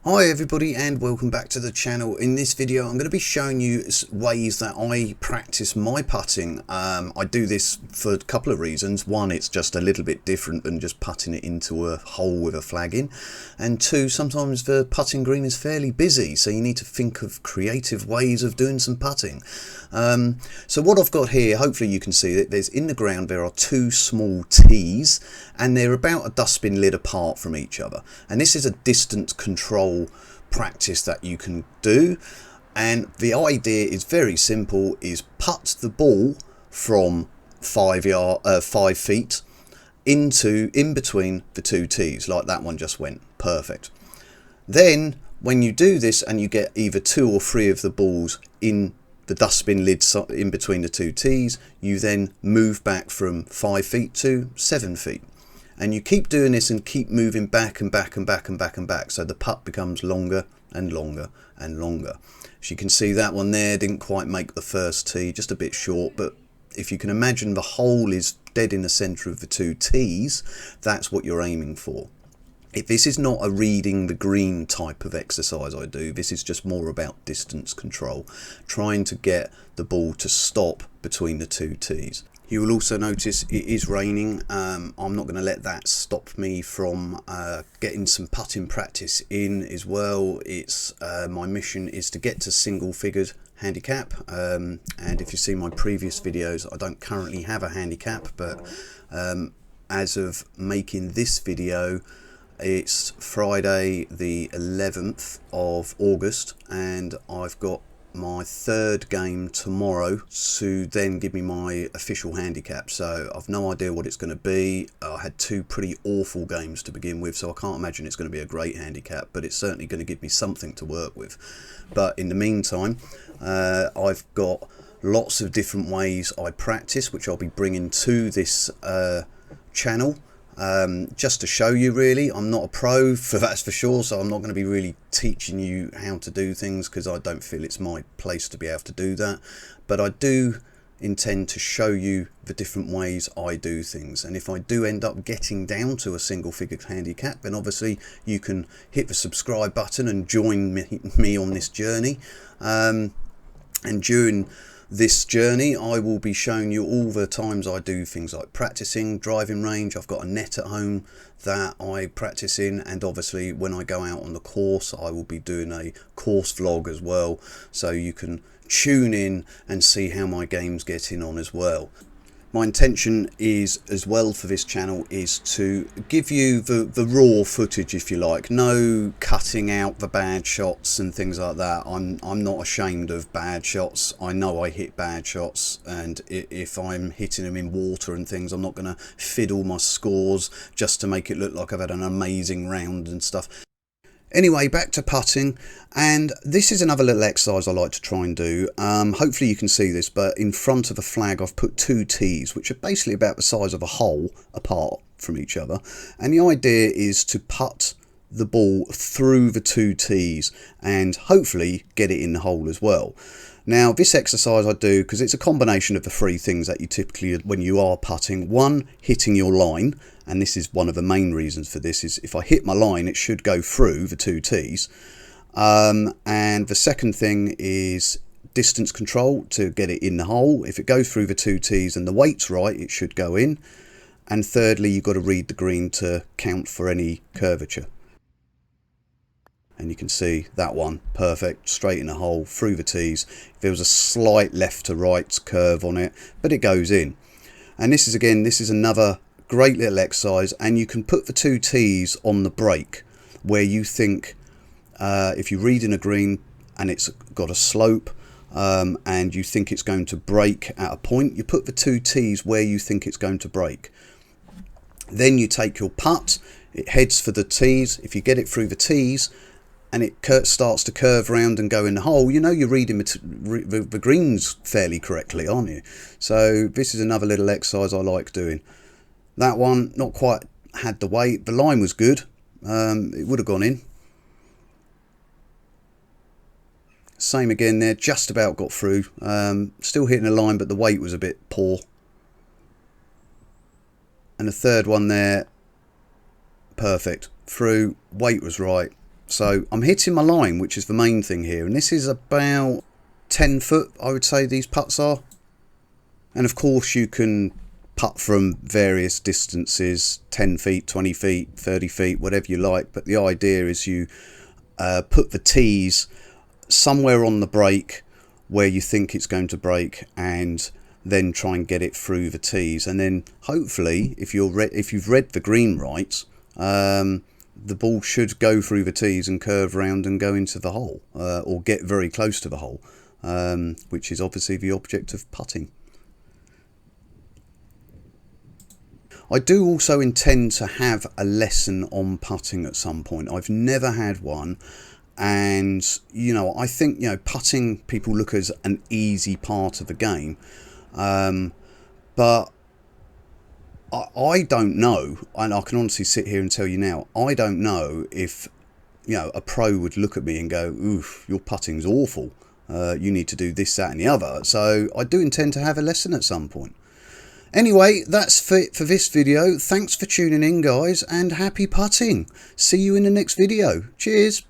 Hi everybody and welcome back to the channel. In this video I'm going to be showing you ways that I practice my putting. I do this for a couple of reasons. One, it's just a little bit different than just putting it into a hole with a flag in. And two, sometimes the putting green is fairly busy, so you need to think of creative ways of doing some putting. So what I've got here, hopefully you can see that there's in the ground there are two small tees and they're about a dustbin lid apart from each other. And this is a distance control practice that you can do, and the idea is very simple: is putt the ball from 5 feet in between the two tees, like that one just went. Perfect. Then when you do this and you get either 2 or 3 of the balls in the dustbin lid in between the two tees, you then move back from 5 feet to 7 feet. And you keep doing this and keep moving back and back and back and back and back, so the putt becomes longer and longer and longer. As you can see, that one there didn't quite make the first tee, just a bit short, but if you can imagine the hole is dead in the centre of the two tees, that's what you're aiming for. This is not a reading the green type of exercise I do. This is just more about distance control, trying to get the ball to stop between the two tees. You will also notice it is raining. I'm not going to let that stop me from getting some putting practice in as well. It's my mission is to get to single figures handicap, and if you see my previous videos, I don't currently have a handicap, but as of making this video, it's Friday the 11th of August and I've got my third game tomorrow to then give me my official handicap. So I've no idea what it's going to be. I had 2 pretty awful games to begin with, so I can't imagine it's going to be a great handicap, but it's certainly going to give me something to work with. But in the meantime, I've got lots of different ways I practice, which I'll be bringing to this channel. Just to show you, really. I'm not a pro, that's for sure, so I'm not going to be really teaching you how to do things because I don't feel it's my place to be able to do that, but I do intend to show you the different ways I do things. And if I do end up getting down to a single figure handicap, then obviously you can hit the subscribe button and join me on this journey, and during this journey I will be showing you all the times I do things like practicing driving range. I've got a net at home that I practice in, and obviously when I go out on the course I will be doing a course vlog as well, so you can tune in and see how my game's getting on as well. My intention is as well for this channel is to give you the raw footage, if you like. No cutting out the bad shots and things like that. I'm not ashamed of bad shots. I know I hit bad shots, and if I'm hitting them in water and things, I'm not going to fiddle my scores just to make it look like I've had an amazing round and stuff. Anyway, back to putting, and this is another little exercise I like to try and do. Hopefully you can see this, but in front of a flag I've put 2 tees, which are basically about the size of a hole apart from each other, and the idea is to putt the ball through the 2 tees and hopefully get it in the hole as well. Now this exercise I do because it's a combination of the 3 things that you typically, when you are putting. One, hitting your line, and this is one of the main reasons for this, is if I hit my line it should go through the 2 tees, and the second thing is distance control to get it in the hole. If it goes through the 2 tees and the weight's right, it should go in. And thirdly, you've got to read the green to count for any curvature. And you can see that one, perfect, straight in the hole, through the tees. There was a slight left to right curve on it, but it goes in. And this is, again, this is another great little exercise, and you can put the 2 tees on the break where you think, if you're reading a green and it's got a slope, and you think it's going to break at a point, you put the 2 tees where you think it's going to break. Then you take your putt, it heads for the tees. If you get it through the tees and it starts to curve round and go in the hole, you know you're reading the greens fairly correctly, aren't you? So this is another little exercise I like doing. That one, not quite had the weight. The line was good. It would have gone in. Same again there, just about got through. Still hitting the line, but the weight was a bit poor. And the third one there, perfect. Through, weight was right. So I'm hitting my line, which is the main thing here, and this is about 10 foot, I would say these putts are. And of course you can putt from various distances, 10 feet, 20 feet, 30 feet, whatever you like, but the idea is you put the tees somewhere on the break where you think it's going to break, and then try and get it through the tees, and then hopefully if you've read the green right, the ball should go through the tees and curve round and go into the hole, or get very close to the hole, which is obviously the object of putting. I do also intend to have a lesson on putting at some point. I've never had one, and you know, I think, you know, putting people look as an easy part of the game, but I don't know, and I can honestly sit here and tell you now, I don't know if, you know, a pro would look at me and go, oof, your putting's awful, you need to do this, that and the other. So I do intend to have a lesson at some point. Anyway, that's it for this video. Thanks for tuning in, guys, and happy putting. See you in the next video. Cheers.